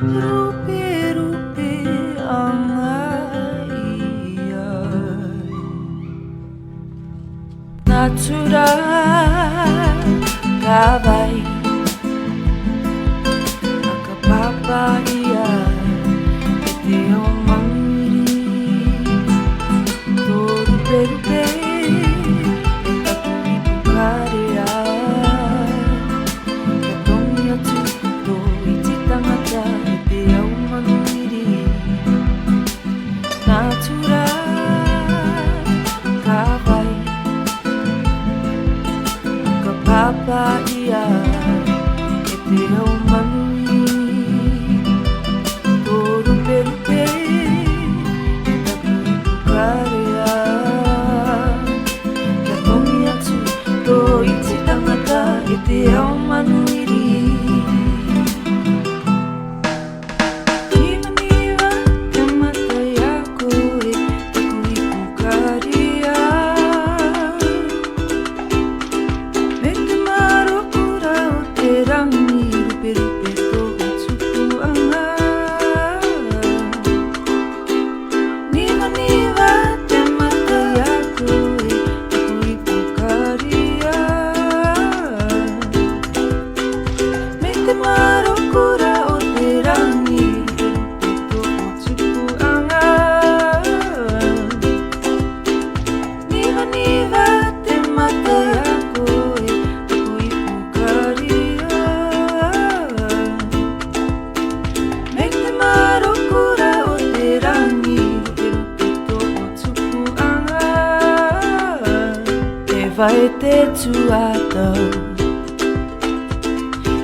rupi-rupi angai natural kawai akapapa ia te o mangiri to rupe-rupe Papa ia e te au manui tō rupe-rupe e taku i pukarea kia tongi atu tō iti tangata e te au manuiri vai te tuatau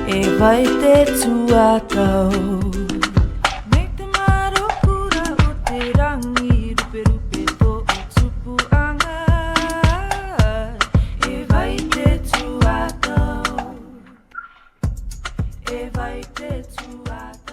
e vai te tuatau me te marokura o te rangi rupe-rupe tō o tupu anga e vai te tuatau e vai te tuatau